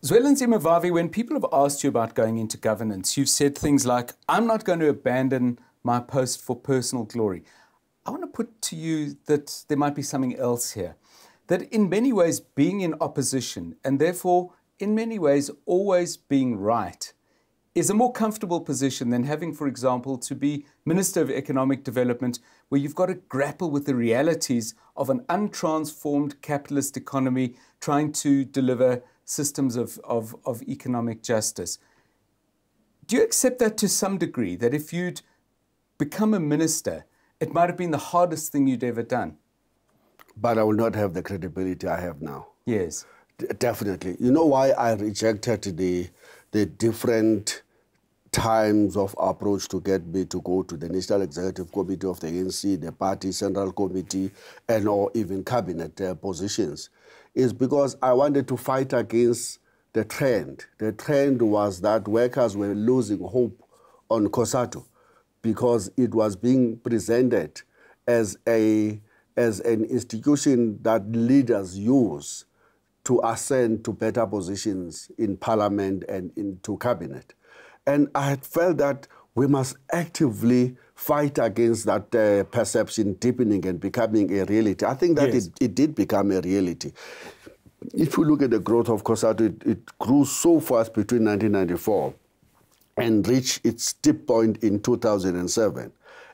Zwelinzima Vavi, when people have asked you about going into governance, you've said things like, I'm not going to abandon my post for personal glory. I want to put to you that there might be something else here. That in many ways being in opposition, and therefore in many ways always being right, is a more comfortable position than having, for example, to be Minister of Economic Development, where you've got to grapple with the realities of an untransformed capitalist economy trying to deliver systems of economic justice. Do you accept that to some degree, that if you'd become a minister, it might have been the hardest thing you'd ever done? But I will not have the credibility I have now. Yes. Definitely. You know why I rejected the different times of approach to get me to go to the National Executive Committee of the ANC, the party central committee, and or even cabinet positions, is because I wanted to fight against the trend. The trend was that workers were losing hope on COSATU because it was being presented as an institution that leaders use to ascend to better positions in parliament and into cabinet. And I had felt that we must actively fight against that perception deepening and becoming a reality. I think that yes, it did become a reality. If you look at the growth of COSATU, it grew so fast between 1994 and reached its steep point in 2007.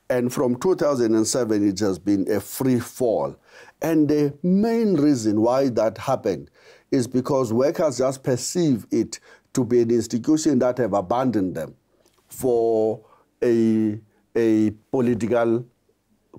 And from 2007, it has been a free fall. And the main reason why that happened is because workers just perceive it to be an institution that have abandoned them for a political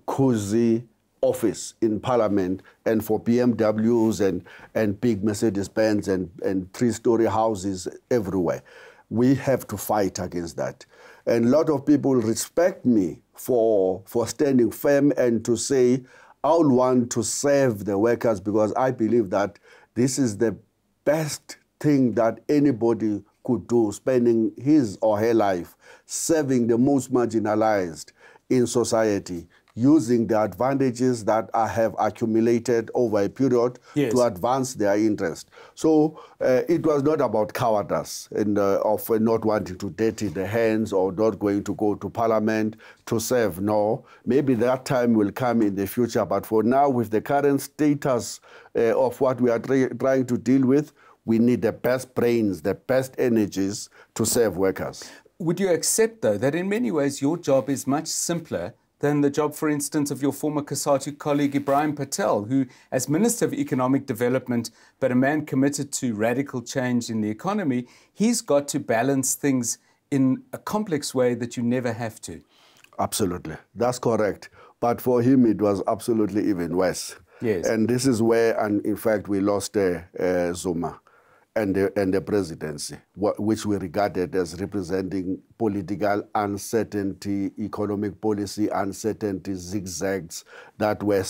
cozy office in parliament and for BMWs and big Mercedes-Benz and three-story houses everywhere. We have to fight against that. And a lot of people respect me for standing firm and to say, I'll want to serve the workers because I believe that this is the best thing that anybody could do, spending his or her life serving the most marginalized in society, using the advantages that I have accumulated over a period yes, to advance their interest. So it was not about cowardice and of not wanting to dirty the hands or not going to go to parliament to serve. No, maybe that time will come in the future. But for now, with the current status of what we are trying to deal with, we need the best brains, the best energies to serve workers. Would you accept, though, that in many ways your job is much simpler than the job, for instance, of your former COSATU colleague Ibrahim Patel, who, as Minister of Economic Development, but a man committed to radical change in the economy, he's got to balance things in a complex way that you never have to? Absolutely. That's correct. But for him, it was absolutely even worse. Yes. And this is where, and in fact, we lost Zuma and the presidency, which we regarded as representing political uncertainty, economic policy uncertainty, zigzags that were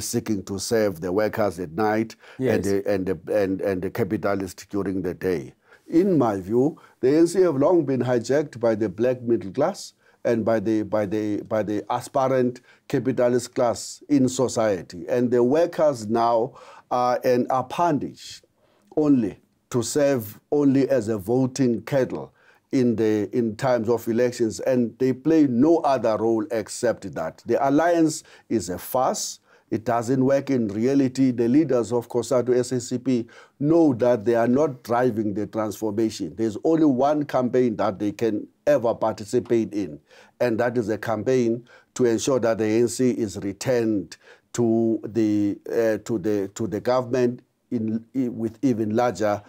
seeking to serve the workers at night yes, and the capitalists during the day. In my view, the ANC have long been hijacked by the black middle class and by the aspirant capitalist class in society. And the workers now are an appendage only to serve only as a voting cattle in times of elections, and they play no other role except that. The alliance is a farce. It doesn't work in reality. The leaders of COSATU SACP know that they are not driving the transformation. There's only one campaign that they can ever participate in, and that is a campaign to ensure that the ANC is returned to the government with even larger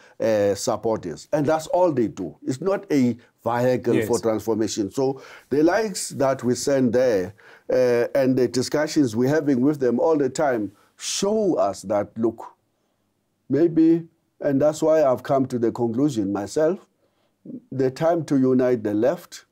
supporters. And that's all they do. It's not a vehicle yes, for transformation. So the likes that we send there and the discussions we're having with them all the time show us that, look, maybe, and that's why I've come to the conclusion myself, the time to unite the left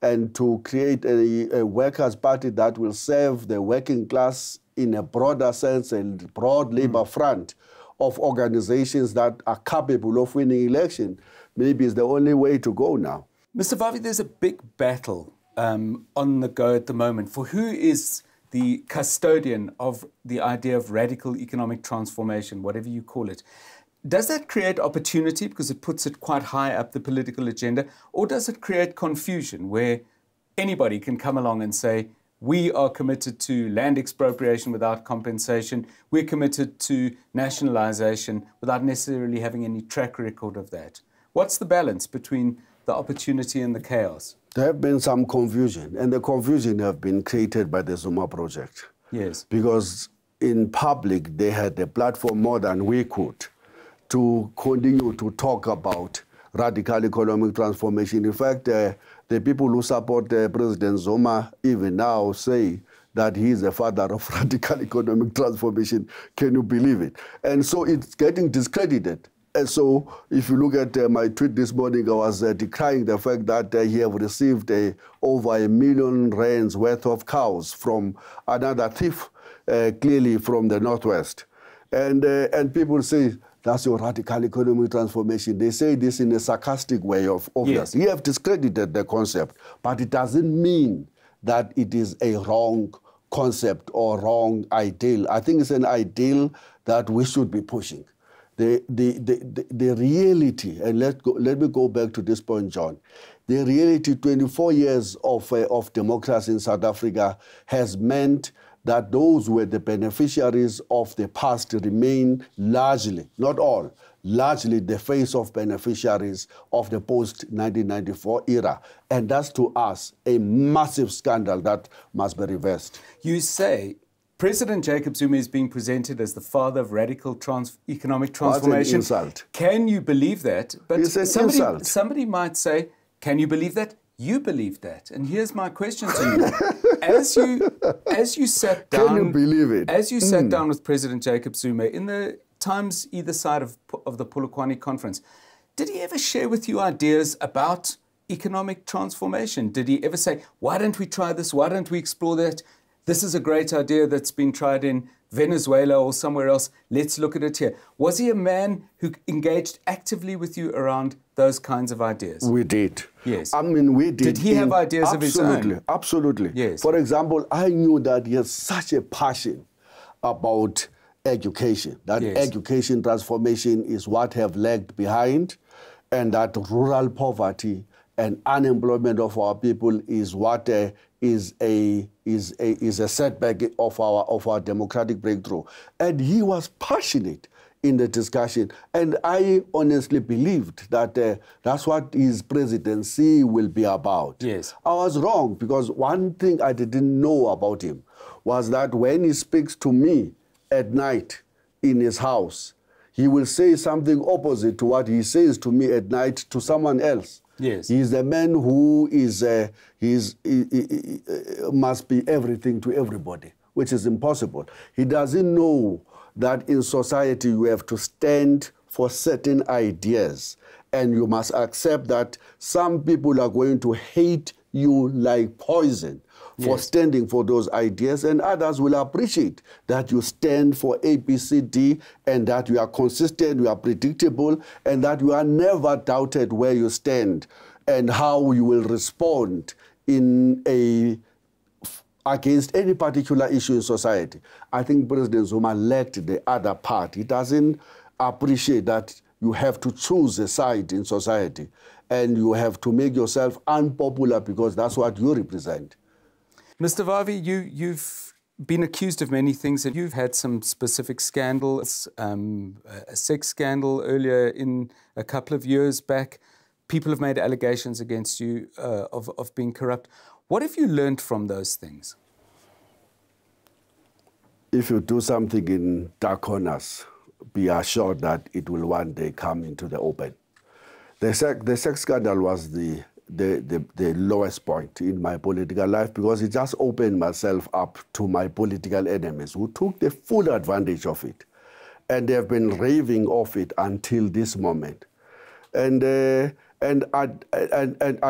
and to create a workers' party that will serve the working class in a broader sense and broad labor front of organizations that are capable of winning election, maybe is the only way to go now. Mr. Vavi, there's a big battle on the go at the moment for who is the custodian of the idea of radical economic transformation, whatever you call it. does that create opportunity because it puts it quite high up the political agenda, or does it create confusion where anybody can come along and say, we are committed to land expropriation without compensation, we're committed to nationalization without necessarily having any track record of that? What's the balance between the opportunity and the chaos? There have been some confusion, and the confusion have been created by the Zuma project. Yes. Because in public, they had a platform more than we could to continue to talk about radical economic transformation. In fact, the people who support President Zuma even now say that he is the father of radical economic transformation. Can you believe it? And so it's getting discredited. And so if you look at my tweet this morning, I was decrying the fact that he have received over R1 million worth of cows from another thief, clearly from the Northwest. And people say, that's your radical economic transformation. They say this in a sarcastic way, obviously. Yes. You have discredited the concept, but it doesn't mean that it is a wrong concept or wrong ideal. I think it's an ideal that we should be pushing. The reality, and let me go back to this point, John. The reality, 24 years of democracy in South Africa has meant that those who were the beneficiaries of the past remain largely, not all, largely the face of beneficiaries of the post-1994 era. And that's, to us, a massive scandal that must be reversed. You say President Jacob Zuma is being presented as the father of radical economic transformation. That's an insult. Can you believe that? But it's an insult. Somebody might say, can you believe that? You believe that. And here's my question to you. As you sat down, can you believe it? As you sat down with President Jacob Zuma in the times either side of the Polokwane conference, did he ever share with you ideas about economic transformation? Did he ever say, why don't we try this? Why don't we explore that? This is a great idea that's been tried in Venezuela or somewhere else. Let's look at it here. Was he a man who engaged actively with you around those kinds of ideas? We did. Yes. I mean, we did. Did he have ideas of his own? Absolutely, absolutely. Yes. For example, I knew that he has such a passion about education, that yes. education transformation is what have lagged behind, and that rural poverty and unemployment of our people is what is a setback of our democratic breakthrough. And he was passionate in the discussion, and I honestly believed that that's what his presidency will be about. Yes. I was wrong, because one thing I didn't know about him was that when he speaks to me at night in his house, he will say something opposite to what he says to me at night to someone else. Yes. He's a man who must be everything to everybody, which is impossible. He doesn't know that in society you have to stand for certain ideas, and you must accept that some people are going to hate you like poison for yes. standing for those ideas, and others will appreciate that you stand for A, B, C, D, and that you are consistent, you are predictable, and that you are never doubted where you stand and how you will respond against any particular issue in society. I think President Zuma lacked the other part. He doesn't appreciate that you have to choose a side in society, and you have to make yourself unpopular because that's what you represent. Mr. Vavi, you've been accused of many things, and you've had some specific scandals, a sex scandal earlier in a couple of years back. People have made allegations against you of being corrupt. What have you learned from those things? If you do something in dark corners, be assured that it will one day come into the open. The sex scandal was the lowest point in my political life, because it just opened myself up to my political enemies, who took the full advantage of it. And they have been raving off it until this moment. And I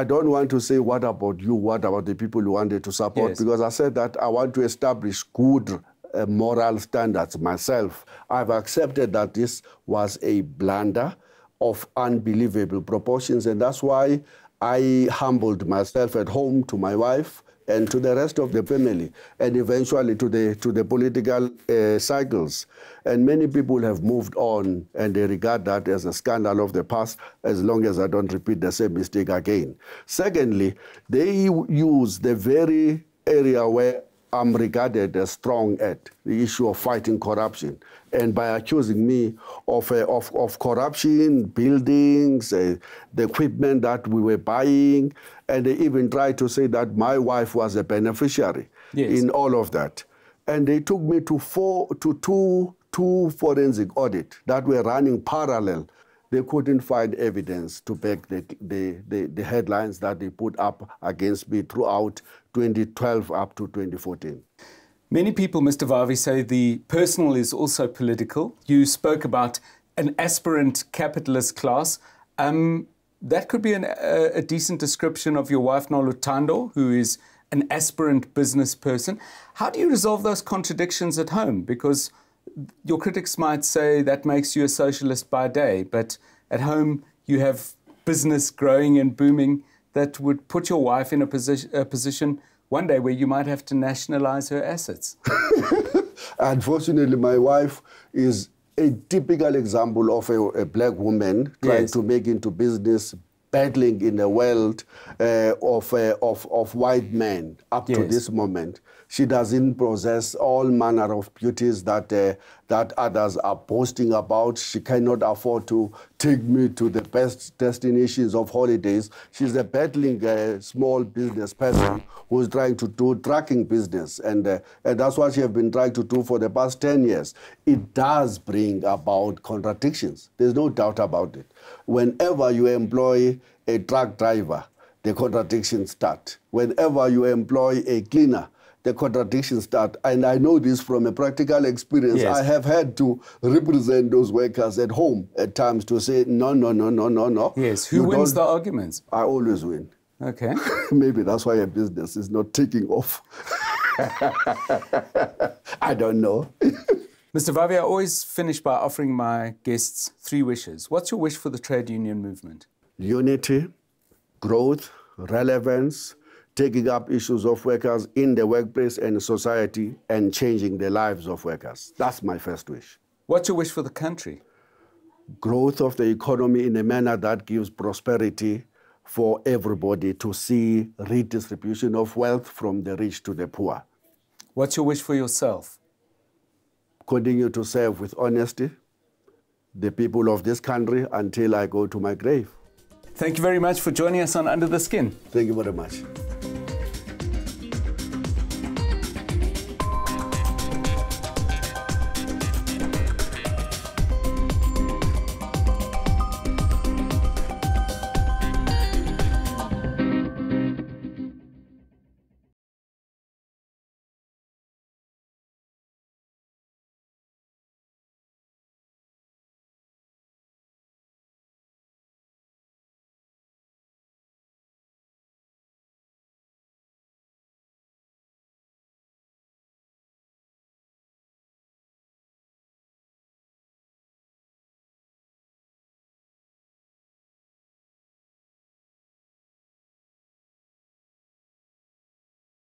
don't want to say, what about you, what about the people you wanted to support? Yes. Because I said that I want to establish good moral standards myself. I've accepted that this was a blunder of unbelievable proportions, and that's why I humbled myself at home to my wife and to the rest of the family, and eventually to the political cycles. And many people have moved on, and they regard that as a scandal of the past, as long as I don't repeat the same mistake again. Secondly, they use the very area where I'm regarded as strong at, the issue of fighting corruption. And by accusing me of corruption, buildings, the equipment that we were buying, and they even tried to say that my wife was a beneficiary in all of that. And they took me to two forensic audits that were running parallel. They couldn't find evidence to back the headlines that they put up against me throughout 2012 up to 2014. Many people, Mr. Vavi, say the personal is also political. You spoke about an aspirant capitalist class. That could be a decent description of your wife, Noluthando, who is an aspirant business person. How do you resolve those contradictions at home? Because your critics might say that makes you a socialist by day, but at home you have business growing and booming that would put your wife in a position one day where you might have to nationalize her assets. Unfortunately, my wife is a typical example of a black woman trying to make into business, battling in a world of white men up to this moment. She doesn't possess all manner of beauties that others are boasting about. She cannot afford to take me to the best destinations of holidays. She's a battling small business person who's trying to do trucking business. And that's what she has been trying to do for the past 10 years. It does bring about contradictions. There's no doubt about it. Whenever you employ a truck driver, the contradictions start. Whenever you employ a cleaner, the contradictions start. And I know this from a practical experience. I have had to represent those workers at home at times to say, no, no, no, no, no, no. Yes, who wins the arguments? I always win. Okay. Maybe that's why a business is not taking off. I don't know. Mr. Vavi, I always finish by offering my guests 3 wishes. What's your wish for the trade union movement? Unity, growth, relevance, taking up issues of workers in the workplace and society, and changing the lives of workers. That's my first wish. What's your wish for the country? Growth of the economy in a manner that gives prosperity for everybody, to see redistribution of wealth from the rich to the poor. What's your wish for yourself? Continue to serve with honesty the people of this country until I go to my grave. Thank you very much for joining us on Under the Skin. Thank you very much.